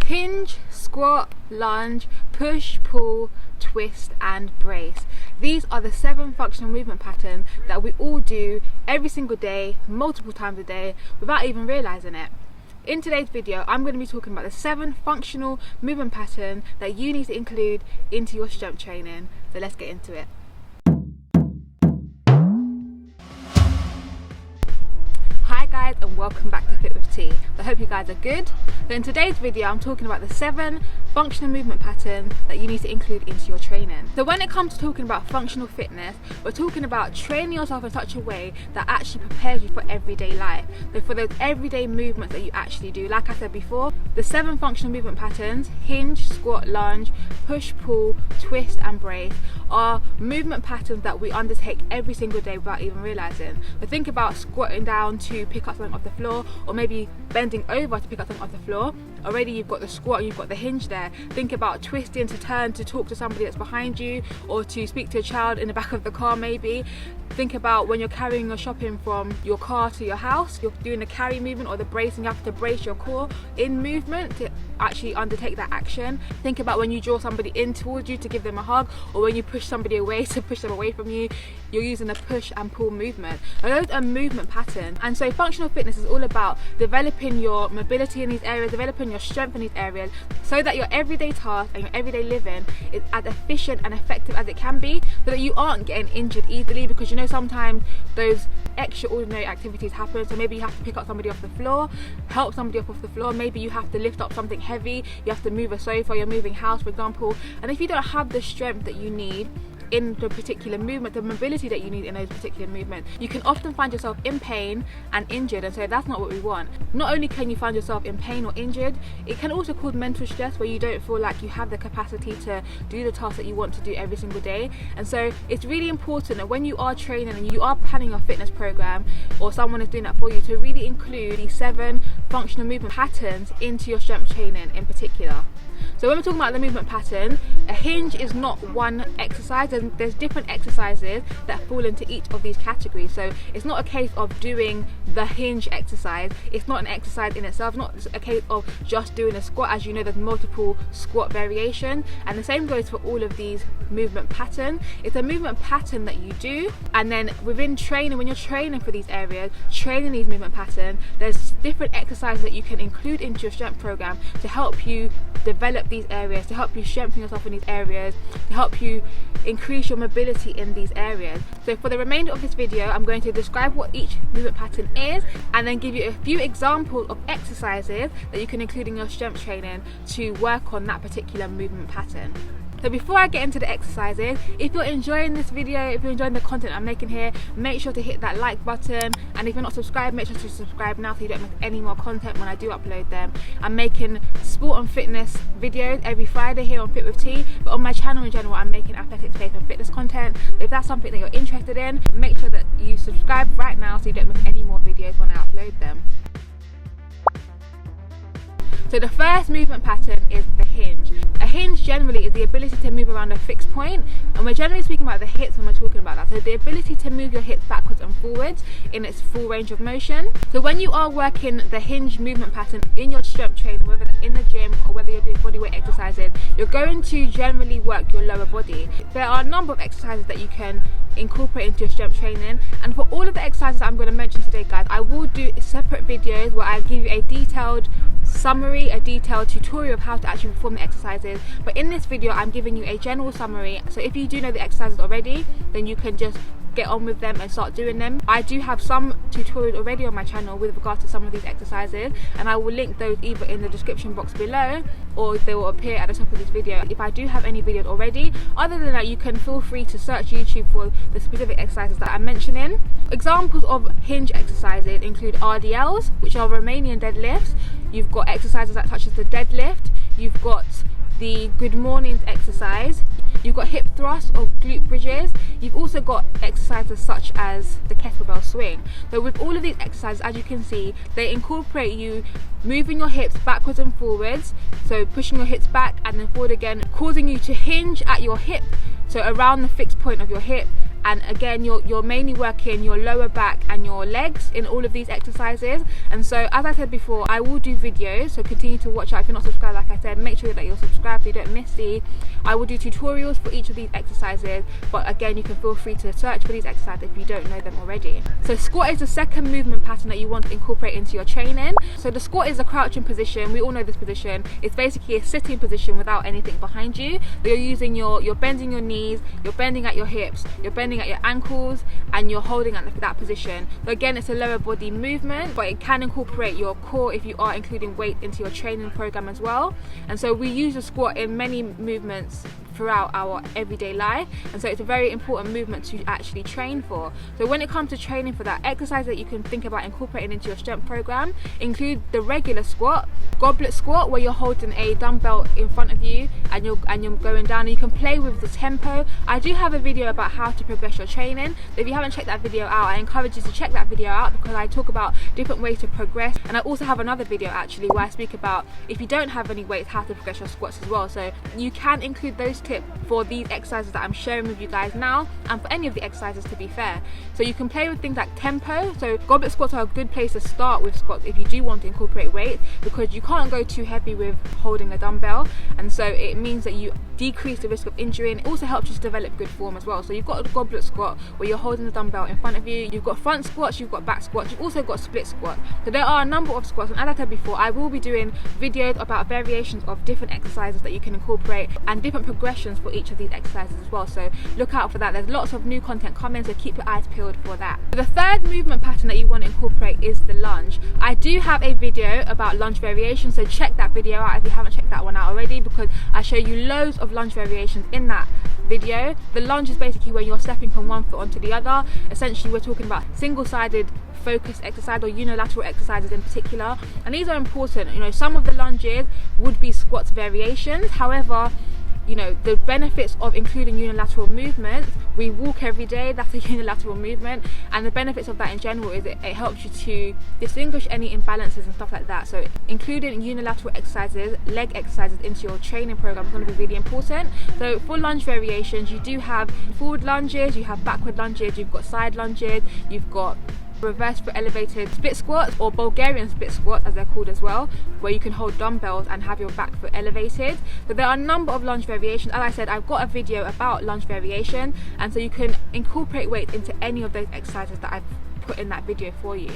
Hinge, squat, lunge, push, pull, twist and brace. These are the 7 functional movement patterns that we all do every single day, multiple times a day, without even realizing it. In today's video, I'm going to be talking about the 7 functional movement patterns that you need to include into your strength training. So let's get into it. Hi guys, and welcome back to Fit with T. I hope you guys are good. So in today's video, I'm talking about the 7 functional movement patterns that you need to include into your training. So when it comes to talking about functional fitness, we're talking about training yourself in such a way that actually prepares you for everyday life. So for those everyday movements that you actually do, like I said before, the 7 functional movement patterns, hinge, squat, lunge, push, pull, twist and brace, are movement patterns that we undertake every single day without even realizing. So think about squatting down to pick up something off the floor, or maybe bending over to pick up something off the floor. Already you've got the squat and you've got the hinge there. Think about twisting to turn to talk to somebody that's behind you, or to speak to a child in the back of the car maybe. Think about when you're carrying your shopping from your car to your house, you're doing the carry movement or the bracing. You have to brace your core in movement to actually undertake that action. Think about when you draw somebody in towards you to give them a hug, or when you push somebody away to push them away from you, you're using a push and pull movement. And those are movement patterns. And so functional fitness is all about developing your mobility in these areas, developing your strength in these areas, so that your everyday task and your everyday living is as efficient and effective as it can be, so that you aren't getting injured easily. Because you know, sometimes those extraordinary activities happen. So maybe you have to pick up somebody off the floor, help somebody up off the floor, maybe you have to lift up something heavy, you have to move a sofa, you're moving house, for example. And if you don't have the strength that you need in the particular movement, the mobility that you need in those particular movements, you can often find yourself in pain and injured. And so that's not what we want. Not only can you find yourself in pain or injured, it can also cause mental stress where you don't feel like you have the capacity to do the tasks that you want to do every single day. And so it's really important that when you are training and you are planning your fitness program, or someone is doing that for you, to really include these 7 functional movement patterns into your strength training in particular. So when we're talking about the movement pattern, a hinge is not one exercise. There's different exercises that fall into each of these categories. So it's not a case of doing the hinge exercise. It's not an exercise in itself. It's not a case of just doing a squat. As you know, there's multiple squat variations, and the same goes for all of these movement patterns. It's a movement pattern that you do, and then within training, when you're training for these areas, training these movement patterns, there's different exercises that you can include into your strength program to help you develop these areas, to help you strengthen yourself in these areas, to help you increase your mobility in these areas. So for the remainder of this video, I'm going to describe what each movement pattern is, and then give you a few examples of exercises that you can include in your strength training to work on that particular movement pattern. So before I get into the exercises, if you're enjoying this video, if you're enjoying the content I'm making here, make sure to hit that like button. And if you're not subscribed, make sure to subscribe now so you don't miss any more content when I do upload them. I'm making sport and fitness videos every Friday here on Fit with T, but on my channel in general, I'm making athletics, faith and fitness content. If that's something that you're interested in, make sure that you subscribe right now so you don't miss any more videos when I upload them. So the first movement pattern is the hinge. A hinge generally is the ability to move around a fixed point, and we're generally speaking about the hips when we're talking about that. So the ability to move your hips backwards and forwards in its full range of motion. So when you are working the hinge movement pattern in your strength training, whether in the gym or whether you're doing bodyweight exercises, you're going to generally work your lower body. There are a number of exercises that you can incorporate into your strength training, and for all of the exercises I'm going to mention today, guys, I will do separate videos where I give you a detailed summary, a detailed tutorial of how to actually perform the exercises. But in this video, I'm giving you a general summary, so if you do know the exercises already, then you can just get on with them and start doing them. I do have some tutorials already on my channel with regards to some of these exercises, and I will link those either in the description box below, or they will appear at the top of this video if I do have any videos already. Other than that, you can feel free to search YouTube for the specific exercises that I'm mentioning. Examples of hinge exercises include RDLs, which are Romanian deadlifts. You've got exercises such as the deadlift. You've got the good mornings exercise. You've got hip thrusts or glute bridges. You've also got exercises such as the kettlebell swing. So with all of these exercises, as you can see, they incorporate you moving your hips backwards and forwards, so pushing your hips back and then forward again, causing you to hinge at your hip, so around the fixed point of your hip, and again you're mainly working your lower back and your legs in all of these exercises. And so as I said before, I will do videos, so continue to watch out. If you're not subscribed, like I said, make sure that you're subscribed so you don't miss these. I will do tutorials for each of these exercises, but again you can feel free to search for these exercises if you don't know them already. So squat is the second movement pattern that you want to incorporate into your training. So the squat is a crouching position. We all know this position. It's basically a sitting position without anything behind you. So you're bending your knees, you're bending at your hips, you're bending at your ankles, and you're holding at that position. So again, it's a lower body movement, but it can incorporate your core if you are including weight into your training program as well. And so we use the squat in many movements throughout our everyday life, and so it's a very important movement to actually train for. So when it comes to training for that, exercise that you can think about incorporating into your strength program include the regular squat, goblet squat, where you're holding a dumbbell in front of you and you're going down, and you can play with the tempo. I do have a video about how to progress your training, so if you haven't checked that video out, I encourage you to check that video out, because I talk about different ways to progress. And I also have another video actually where I speak about, if you don't have any weights, how to progress your squats as well. So you can include those tips for these exercises that I'm sharing with you guys now, and for any of the exercises, to be fair. So you can play with things like tempo. So goblet squats are a good place to start with squats if you do want to incorporate weight, because you can't go too heavy with holding a dumbbell, and so it means that you decrease the risk of injury, and it also helps you to develop good form as well. So you've got a goblet squat where you're holding the dumbbell in front of you, you've got front squats, you've got back squats, you've also got split squats. So there are a number of squats, and as I said before, I will be doing videos about variations of different exercises that you can incorporate and different progressions for each of these exercises as well. So look out for that. There's lots of new content coming, so keep your eyes peeled for that. The third movement pattern that you want to incorporate is the lunge. I do have a video about lunge variations, so check that video out if you haven't checked that one out already, because I show you loads of lunge variations in that video. The lunge is basically when you're stepping from one foot onto the other. Essentially we're talking about single-sided focus exercise or unilateral exercises in particular, and these are important. You know, some of the lunges would be squats variations. However, you know, the benefits of including unilateral movements, we walk every day, that's a unilateral movement, and the benefits of that in general is it helps you to distinguish any imbalances and stuff like that. So including unilateral exercises, leg exercises into your training program is going to be really important. So for lunge variations, you do have forward lunges, you have backward lunges, you've got side lunges, you've got reverse foot elevated split squats, or Bulgarian split squats as they're called as well, where you can hold dumbbells and have your back foot elevated. So there are a number of lunge variations. As I said, I've got a video about lunge variation, and so you can incorporate weight into any of those exercises that I've put in that video for you.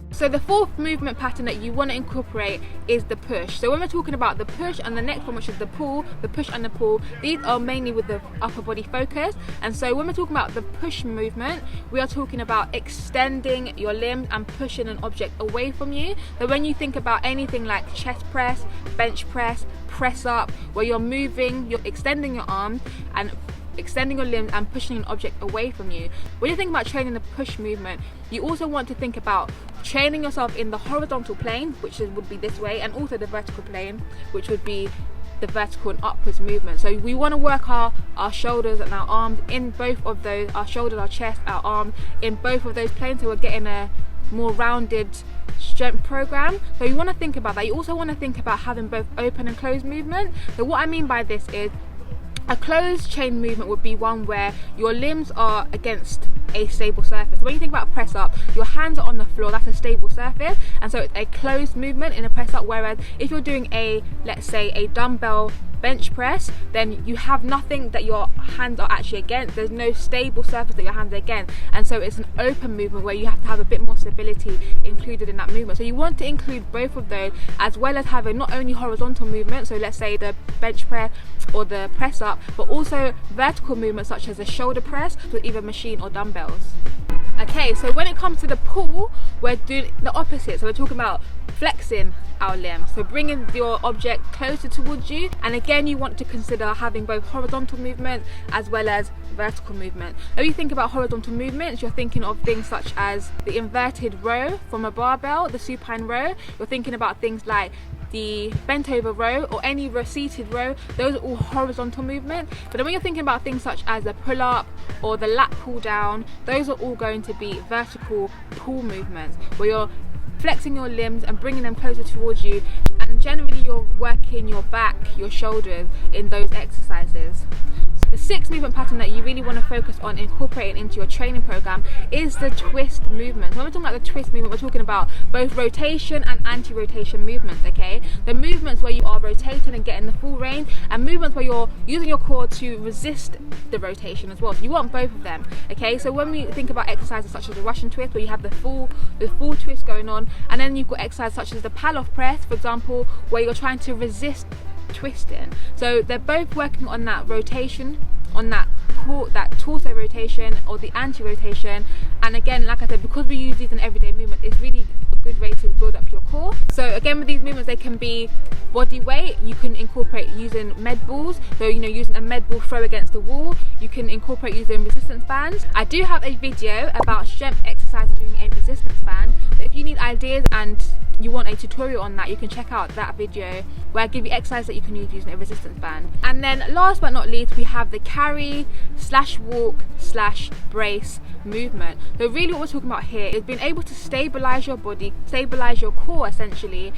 So the fourth movement pattern that you want to incorporate is the push. So when we're talking about the push and the next one, which is the pull, the push and the pull, these are mainly with the upper body focus. And so when we're talking about the push movement, we are talking about extending your limbs and pushing an object away from you. So when you think about anything like chest press, bench press, press up, where you're moving, you're extending your arms and extending your limbs and pushing an object away from you. When you think about training the push movement, you also want to think about training yourself in the horizontal plane, which would be this way, and also the vertical plane, which would be the vertical and upwards movement. So we want to work our shoulders and our arms in both of those, our shoulders, our chest, our arms, in both of those planes, so we're getting a more rounded strength program. So you want to think about that. You also want to think about having both open and closed movement. So what I mean by this is, a closed chain movement would be one where your limbs are against a stable surface. So when you think about a press up, your hands are on the floor, that's a stable surface, and so it's a closed movement in a press up. Whereas if you're doing a, let's say, a dumbbell bench press, then you have nothing that your hands are actually against. There's no stable surface that your hands are against, and so it's an open movement where you have to have a bit more stability included in that movement. So you want to include both of those, as well as having not only horizontal movement, so let's say the bench press or the press up, but also vertical movements such as a shoulder press with either machine or dumbbells. Okay, so when it comes to the pull, we're doing the opposite. So we're talking about flexing our limbs, so bringing your object closer towards you, and again you want to consider having both horizontal movement as well as vertical movement. When you think about horizontal movements, you're thinking of things such as the inverted row from a barbell, the supine row. You're thinking about things like the bent over row or any seated row. Those are all horizontal movements. But then when you're thinking about things such as the pull up or the lat pull down, those are all going to be vertical pull movements, where you're flexing your limbs and bringing them closer towards you, and generally you're working your back, your shoulders in those exercises. The sixth movement pattern that you really want to focus on incorporating into your training program is the twist movement. When we're talking about the twist movement, we're talking about both rotation and anti-rotation movements, okay? The movements where you are rotating and getting the full range, and movements where you're using your core to resist the rotation as well. So you want both of them, okay? So when we think about exercises such as the Russian twist, where you have the full twist going on, and then you've got exercises such as the Palloff press, for example, where you're trying to resist twisting. So they're both working on that rotation, on that torso rotation or the anti-rotation. And again, like I said, because we use these in everyday movement, it's really a good way to build up your core. So again, with these movements, they can be body weight. You can incorporate using med balls, so using a med ball throw against the wall. You can incorporate using resistance bands. I do have a video about strength exercises using a resistance band, so if you need ideas and you want a tutorial on that, you can check out that video where I give you exercises that you can use using a resistance band. And then last but not least, we have the carry / walk / brace movement. So really what we're talking about here is being able to stabilize your body, stabilize your core essentially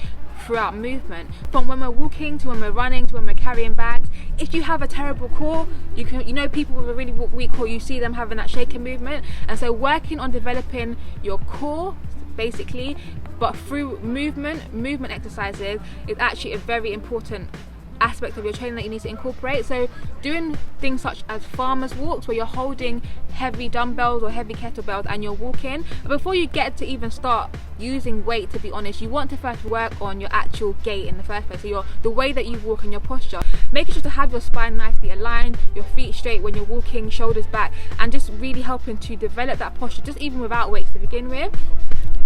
throughout movement, from when we're walking to when we're running to when we're carrying bags. If you have a terrible core, people with a really weak core, you see them having that shaking movement. And so working on developing your core basically, but through movement exercises, is actually a very important aspect of your training that you need to incorporate. So doing things such as farmers walks, where you're holding heavy dumbbells or heavy kettlebells and you're walking. But before you get to even start using weight, to be honest, you want to first work on your actual gait in the first place. So the way that you walk and your posture, making sure to have your spine nicely aligned, your feet straight when you're walking, shoulders back, and just really helping to develop that posture, just even without weights to begin with.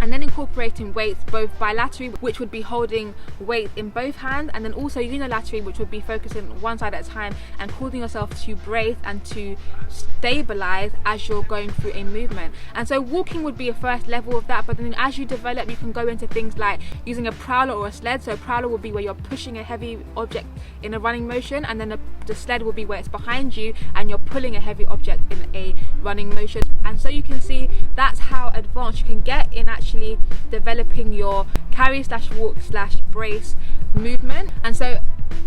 And then incorporating weights both bilaterally, which would be holding weight in both hands, and then also unilaterally, which would be focusing one side at a time and causing yourself to brace and to stabilize as you're going through a movement. And so walking would be a first level of that, but then as you develop, you can go into things like using a prowler or a sled. So a prowler will be where you're pushing a heavy object in a running motion, and then the sled will be where it's behind you and you're pulling a heavy object in a running motion. And so you can see that's how advanced you can get in actually developing your carry / walk / brace movement. And so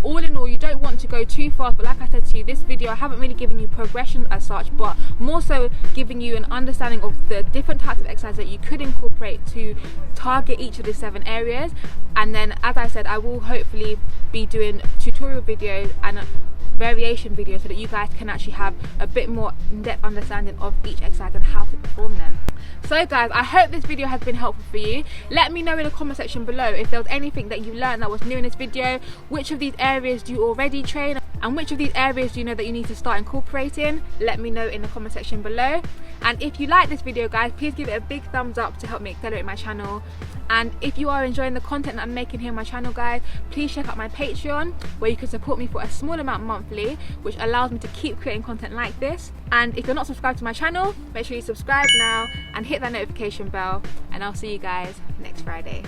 all in all, you don't want to go too fast, but like I said to you, this video I haven't really given you progressions as such, but more so giving you an understanding of the different types of exercises that you could incorporate to target each of the 7 areas. And then, as I said, I will hopefully be doing tutorial videos and variation videos so that you guys can actually have a bit more in-depth understanding of each exercise and how to perform them. So guys, I hope this video has been helpful for you. Let me know in the comment section below if there was anything that you learned that was new in this video. Which of these areas do you already train, and which of these areas do you know that you need to start incorporating? Let me know in the comment section below. And if you like this video guys, please give it a big thumbs up to help me accelerate my channel. And if you are enjoying the content that I'm making here on my channel guys, please check out my Patreon, where you can support me for a small amount monthly, which allows me to keep creating content like this. And if you're not subscribed to my channel, make sure you subscribe now and hit that notification bell, and I'll see you guys next Friday.